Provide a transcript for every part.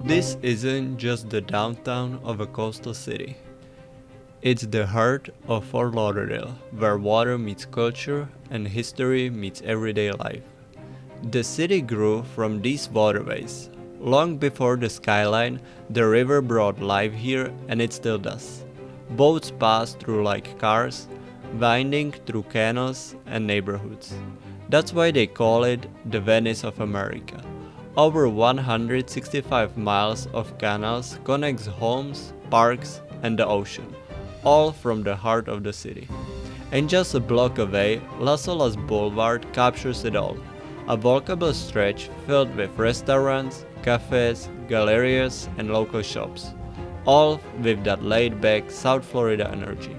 This isn't just the downtown of a coastal city. It's the heart of Fort Lauderdale, where water meets culture and history meets everyday life. The city grew from these waterways. Long before the skyline, the river brought life here, and it still does. Boats pass through like cars, winding through canals and neighborhoods. That's why they call it the Venice of America. Over 165 miles of canals connects homes, parks, and the ocean, all from the heart of the city. And just a block away, Las Olas Boulevard captures it all. A walkable stretch filled with restaurants, cafes, gallerias, and local shops, all with that laid-back South Florida energy.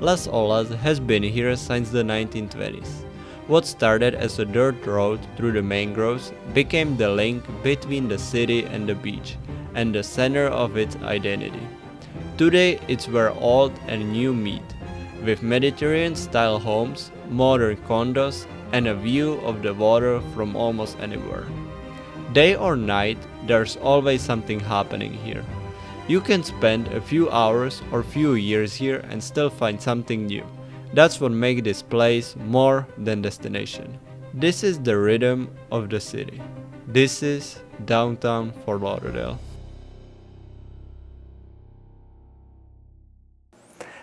Las Olas has been here since the 1920s. What started as a dirt road through the mangroves became the link between the city and the beach, and the center of its identity. Today it's where old and new meet, with Mediterranean-style homes, modern condos, and a view of the water from almost anywhere. Day or night, there's always something happening here. You can spend a few hours or few years here and still find something new. That's what makes this place more than destination. This is the rhythm of the city. This is Downtown Fort Lauderdale.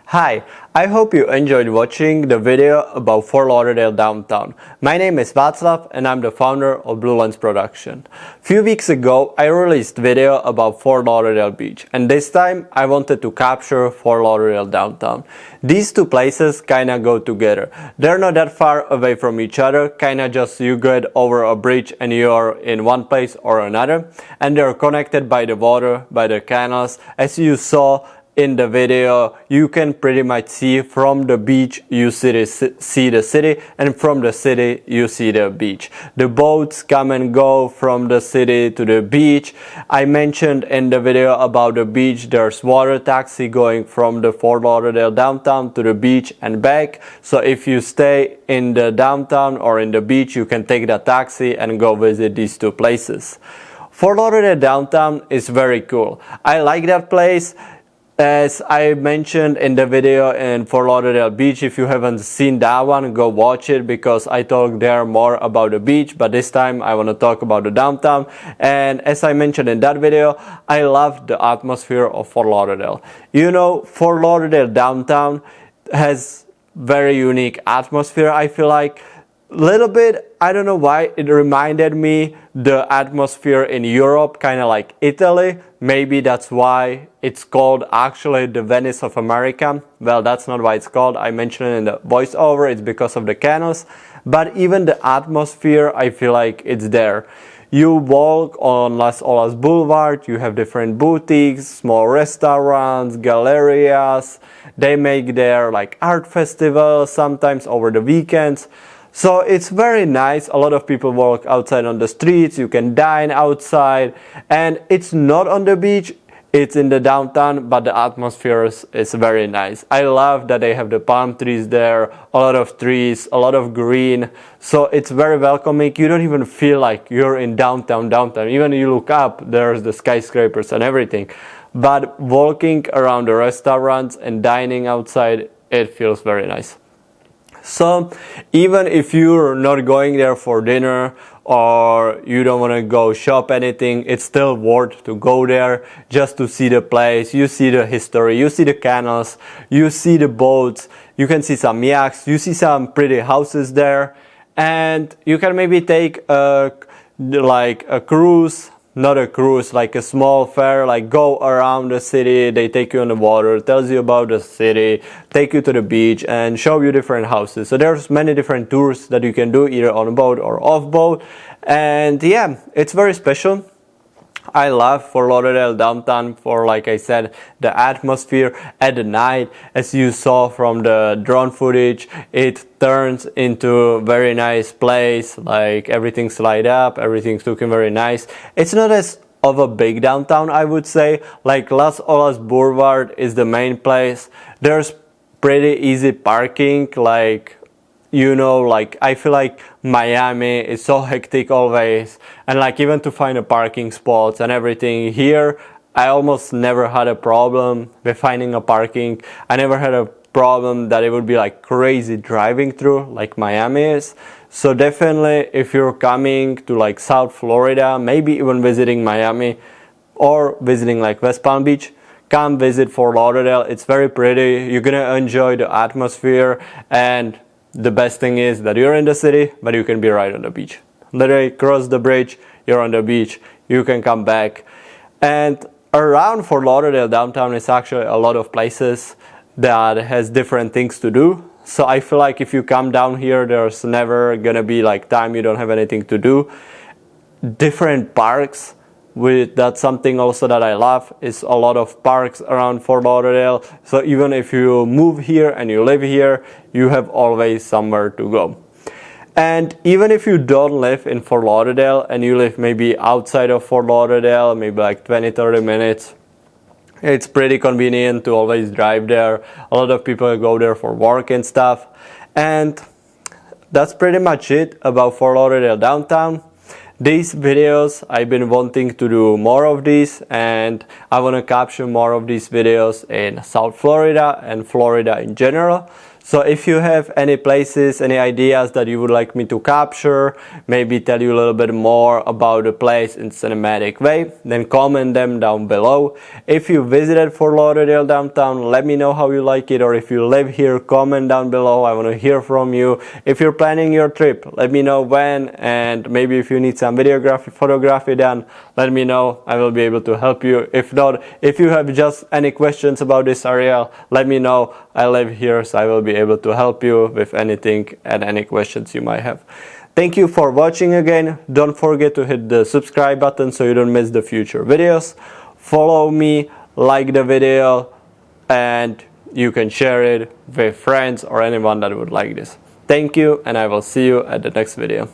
Hi, I hope you enjoyed watching the video about Fort Lauderdale downtown. My name is Václav and I'm the founder of BlueLens production. Few weeks ago I released video about Fort Lauderdale beach, and this time I wanted to capture Fort Lauderdale downtown. These two places kinda go together. They're not that far away from each other, kinda just you get over a bridge and you're in one place or another, and they're connected by the water, by the canals. As you saw in the video, you can pretty much see from the beach you see the city, and from the city you see the beach. The boats come and go from the city to the beach. I mentioned in the video about the beach, there's water taxi going from the Fort Lauderdale downtown to the beach and back. So if you stay in the downtown or in the beach, you can take that taxi and go visit these two places. Fort Lauderdale downtown is very cool. I like that place. As I mentioned in the video in Fort Lauderdale beach, if you haven't seen that one, go watch it, because I talk there more about the beach, but this time I want to talk about the downtown. And as I mentioned in that video, I love the atmosphere of Fort Lauderdale. You know, Fort Lauderdale downtown has very unique atmosphere. I feel like little bit, I don't know why, it reminded me the atmosphere in Europe, kind of like Italy. Maybe that's why it's called actually the Venice of America. Well, that's not why it's called. I mentioned it in the voiceover, it's because of the canals. But even the atmosphere, I feel like it's there. You walk on Las Olas Boulevard, you have different boutiques, small restaurants, gallerias. They make their like art festivals, sometimes over the weekends. So it's very nice. A lot of people walk outside on the streets, you can dine outside, and it's not on the beach, it's in the downtown, but the atmosphere is very nice. I love that they have the palm trees there, a lot of trees, a lot of green, so it's very welcoming. You don't even feel like you're in downtown. Even you look up, there's the skyscrapers and everything. But walking around the restaurants and dining outside, it feels very nice. So even if you're not going there for dinner or you don't want to go shop anything, it's still worth to go there just to see the place. You see the history, you see the canals, you see the boats, you can see some yachts, you see some pretty houses there, and you can maybe take a cruise. Not a cruise, like a small fair, like go around the city, they take you on the water, tells you about the city, take you to the beach and show you different houses. So there's many different tours that you can do either on a boat or off boat. And yeah, it's very special. I love Fort Lauderdale downtown for, like I said, the atmosphere at the night. As you saw from the drone footage, it turns into a very nice place, like everything's light up, everything's looking very nice. It's not as of a big downtown, I would say. Like Las Olas Boulevard is the main place. There's pretty easy parking, like you know, like I feel like Miami is so hectic always, and like even to find a parking spots and everything. Here I almost never had a problem with finding a parking. I never had a problem that it would be like crazy driving through like Miami is. So definitely, if you're coming to like South Florida, maybe even visiting Miami or visiting like West Palm Beach, come visit Fort Lauderdale. It's very pretty. You're gonna enjoy the atmosphere, and the best thing is that you're in the city, but you can be right on the beach. Literally cross the bridge, you're on the beach, you can come back. And around Fort Lauderdale downtown is actually a lot of places that has different things to do. So I feel like if you come down here, there's never gonna be like time you don't have anything to do. Different parks, that's something also that I love, is a lot of parks around Fort Lauderdale. So even if you move here and you live here, you have always somewhere to go. And even if you don't live in Fort Lauderdale and you live maybe outside of Fort Lauderdale, maybe like 20-30 minutes, it's pretty convenient to always drive there. A lot of people go there for work and stuff. And that's pretty much it about Fort Lauderdale downtown. These videos, I've been wanting to do more of these, and I want to capture more of these videos in South Florida and Florida in general. So if you have any places, any ideas that you would like me to capture, maybe tell you a little bit more about the place in cinematic way, then comment them down below. If you visited Fort Lauderdale downtown, let me know how you like it, or if you live here, comment down below. I want to hear from you. If you're planning your trip, let me know when, and maybe if you need some videography, photography done, let me know. I will be able to help you. If not, if you have just any questions about this area, let me know. I live here, so I will be able to help you with anything and any questions you might have. Thank you for watching again. Don't forget to hit the subscribe button so you don't miss the future videos. Follow me, like the video, and you can share it with friends or anyone that would like this. Thank you, and I will see you at the next video.